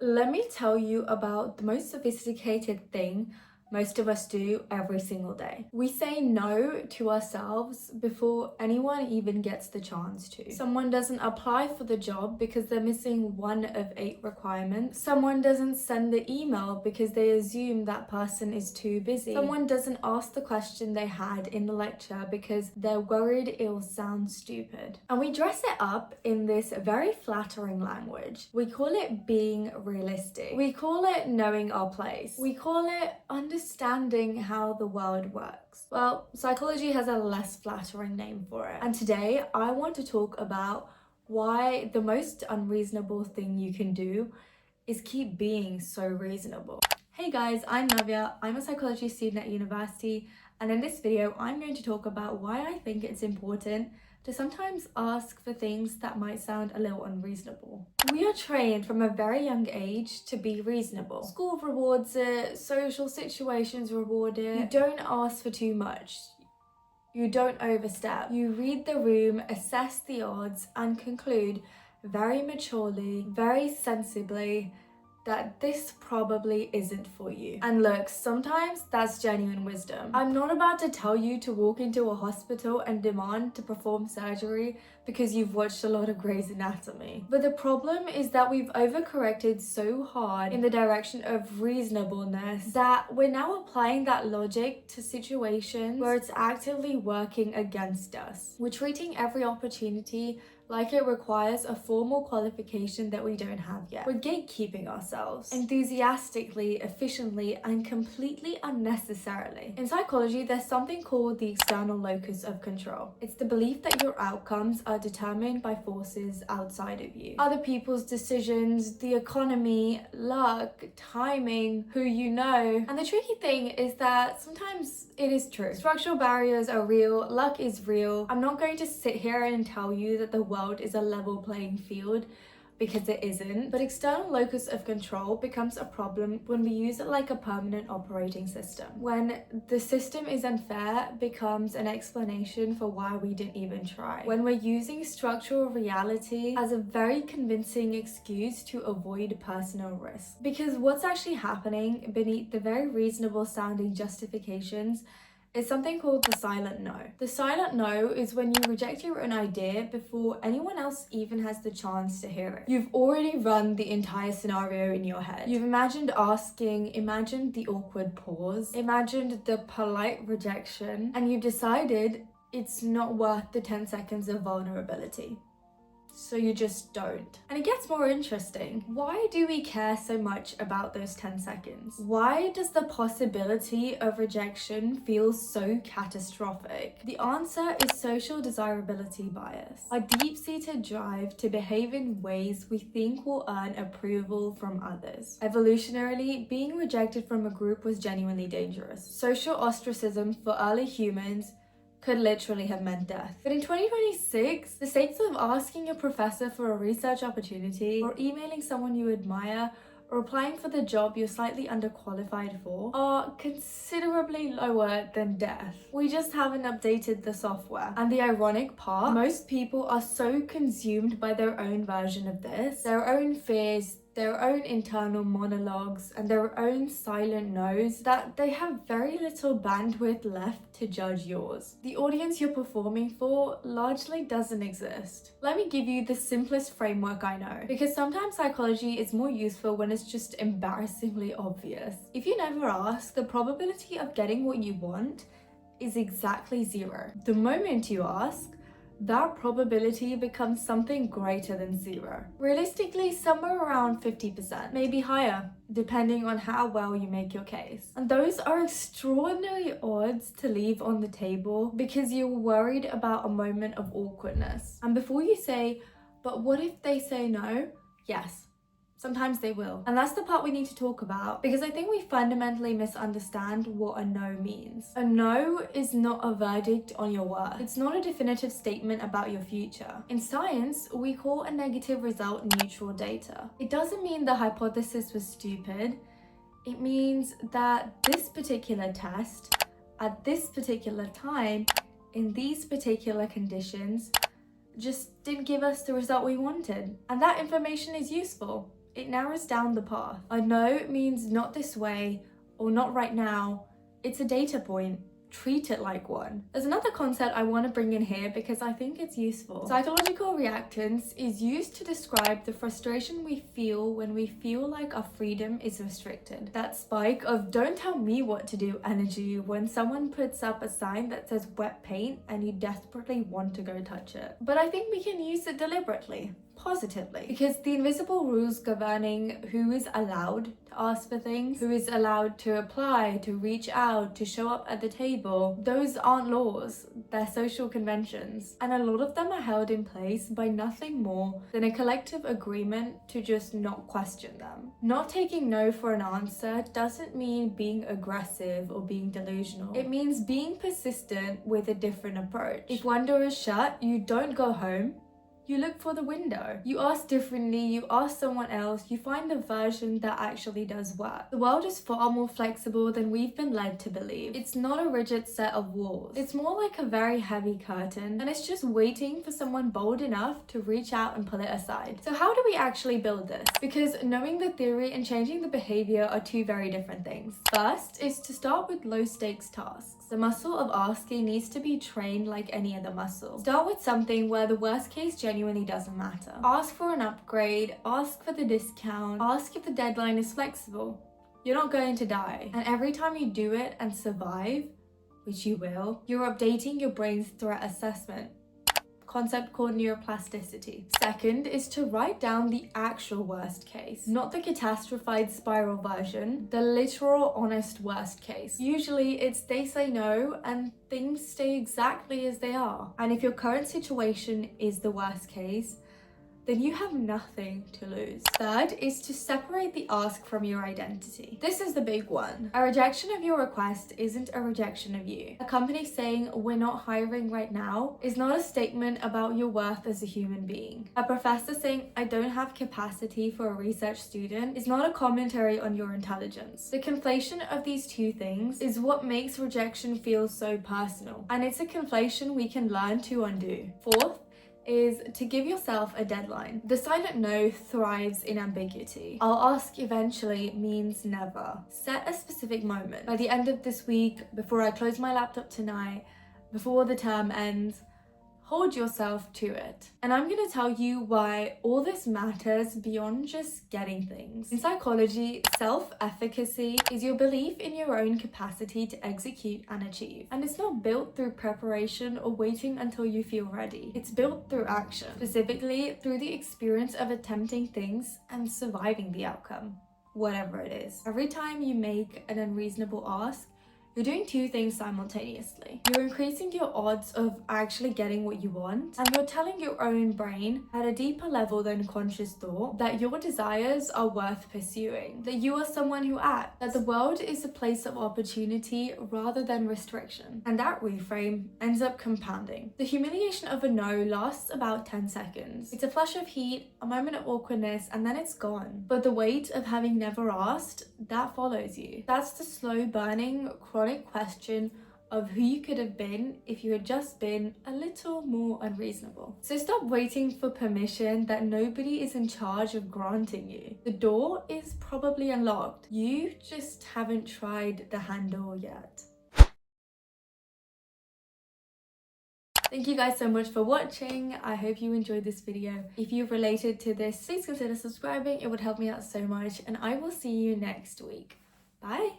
Let me tell you about the most sophisticated thing most of us do every single day. We say no to ourselves before anyone even gets the chance to. Someone doesn't apply for the job because they're missing 1 of 8 requirements. Someone doesn't send the email because they assume that person is too busy. Someone doesn't ask the question they had in the lecture because they're worried it'll sound stupid. And we dress it up in this very flattering language. We call it being realistic. We call it knowing our place. We call it understanding how the world works. Well, psychology has a less flattering name for it. And today I want to talk about why the most unreasonable thing you can do is keep being so reasonable. Hey guys, I'm Navya. I'm a psychology student at university, and in this video I'm going to talk about why I think it's important to sometimes ask for things that might sound a little unreasonable. We are trained from a very young age to be reasonable. School rewards it, social situations reward it. You don't ask for too much. You don't overstep. You read the room, assess the odds, and conclude very maturely, very sensibly, that this probably isn't for you. And look, sometimes that's genuine wisdom. I'm not about to tell you to walk into a hospital and demand to perform surgery because you've watched a lot of Grey's Anatomy. But the problem is that we've overcorrected so hard in the direction of reasonableness that we're now applying that logic to situations where it's actively working against us. We're treating every opportunity like it requires a formal qualification that we don't have yet. We're gatekeeping ourselves enthusiastically, efficiently, and completely unnecessarily. In psychology, there's something called the external locus of control. It's the belief that your outcomes are determined by forces outside of you. Other people's decisions, the economy, luck, timing, who you know. And the tricky thing is that sometimes it is true. Structural barriers are real, luck is real. I'm not going to sit here and tell you that the world is a level playing field, because it isn't. But external locus of control becomes a problem when we use it like a permanent operating system. When the system is unfair, it becomes an explanation for why we didn't even try. When we're using structural reality as a very convincing excuse to avoid personal risk. Because what's actually happening beneath the very reasonable sounding justifications is something called the silent no. The silent no is when you reject your own idea before anyone else even has the chance to hear it. You've already run the entire scenario in your head. You've imagined asking, imagined the awkward pause, imagined the polite rejection, and you've decided it's not worth the 10 seconds of vulnerability. So you just don't. And it gets more interesting. Why do we care so much about those 10 seconds? Why does the possibility of rejection feel so catastrophic? The answer is social desirability bias. Our deep-seated drive to behave in ways we think will earn approval from others. Evolutionarily, being rejected from a group was genuinely dangerous. Social ostracism for early humans could literally have meant death. But in 2026, the stakes of asking a professor for a research opportunity, or emailing someone you admire, or applying for the job you're slightly underqualified for are considerably lower than death. We just haven't updated the software. And the ironic part, most people are so consumed by their own version of this, their own fears, their own internal monologues, and their own silent no's, that they have very little bandwidth left to judge yours. The audience you're performing for largely doesn't exist. Let me give you the simplest framework I know, because sometimes psychology is more useful when it's just embarrassingly obvious. If you never ask, the probability of getting what you want is exactly 0. The moment you ask, that probability becomes something greater than 0. Realistically, somewhere around 50%, maybe higher, depending on how well you make your case. And those are extraordinary odds to leave on the table because you're worried about a moment of awkwardness. And before you say, but what if they say no? Yes. Sometimes they will. And that's the part we need to talk about, because I think we fundamentally misunderstand what a no means. A no is not a verdict on your worth. It's not a definitive statement about your future. In science, we call a negative result neutral data. It doesn't mean the hypothesis was stupid. It means that this particular test, at this particular time, in these particular conditions, just didn't give us the result we wanted. And that information is useful. It narrows down the path. A no means not this way or not right now. It's a data point. Treat it like one. There's another concept I want to bring in here because I think it's useful. Psychological reactance is used to describe the frustration we feel when we feel like our freedom is restricted. That spike of "don't tell me what to do" energy when someone puts up a sign that says wet paint and you desperately want to go touch it. But I think we can use it deliberately, positively, because the invisible rules governing who is allowed to ask for things, who is allowed to apply, to reach out, to show up at the table, those aren't laws, they're social conventions. And a lot of them are held in place by nothing more than a collective agreement to just not question them. Not taking no for an answer doesn't mean being aggressive or being delusional. It means being persistent with a different approach. If one door is shut, you don't go home. You look for the window. You ask differently, you ask someone else, you find the version that actually does work. The world is far more flexible than we've been led to believe. It's not a rigid set of walls. It's more like a very heavy curtain, and it's just waiting for someone bold enough to reach out and pull it aside. So how do we actually build this? Because knowing the theory and changing the behavior are two very different things. First is to start with low stakes tasks. The muscle of asking needs to be trained like any other muscle. Start with something where the worst case genuinely doesn't matter. Ask for an upgrade, ask for the discount, ask if the deadline is flexible. You're not going to die. And every time you do it and survive, which you will, you're updating your brain's threat assessment. Concept called neuroplasticity. Second is to write down the actual worst case, not the catastrophized spiral version, the literal honest worst case. Usually it's they say no and things stay exactly as they are. And if your current situation is the worst case, then you have nothing to lose. Third is to separate the ask from your identity. This is the big one. A rejection of your request isn't a rejection of you. A company saying "we're not hiring right now" is not a statement about your worth as a human being. A professor saying "I don't have capacity for a research student" is not a commentary on your intelligence. The conflation of these two things is what makes rejection feel so personal, and it's a conflation we can learn to undo. Fourth is to give yourself a deadline. The silent no thrives in ambiguity. "I'll ask eventually" means never. Set a specific moment. By the end of this week, before I close my laptop tonight, before the term ends, hold yourself to it. And I'm going to tell you why all this matters beyond just getting things. In psychology, self-efficacy is your belief in your own capacity to execute and achieve. And it's not built through preparation or waiting until you feel ready. It's built through action, specifically through the experience of attempting things and surviving the outcome, whatever it is. Every time you make an unreasonable ask, you're doing two things simultaneously. You're increasing your odds of actually getting what you want, and you're telling your own brain at a deeper level than conscious thought that your desires are worth pursuing, that you are someone who acts, that the world is a place of opportunity rather than restriction. And that reframe ends up compounding. The humiliation of a no lasts about 10 seconds. It's a flush of heat, a moment of awkwardness, and then it's gone. But the weight of having never asked, that follows you. That's the slow burning, chronic question of who you could have been if you had just been a little more unreasonable. So stop waiting for permission that nobody is in charge of granting you. The door is probably unlocked. You just haven't tried the handle yet. Thank you guys so much for watching. I hope you enjoyed this video. If you related to this, please consider subscribing. It would help me out so much, and I will see you next week. Bye.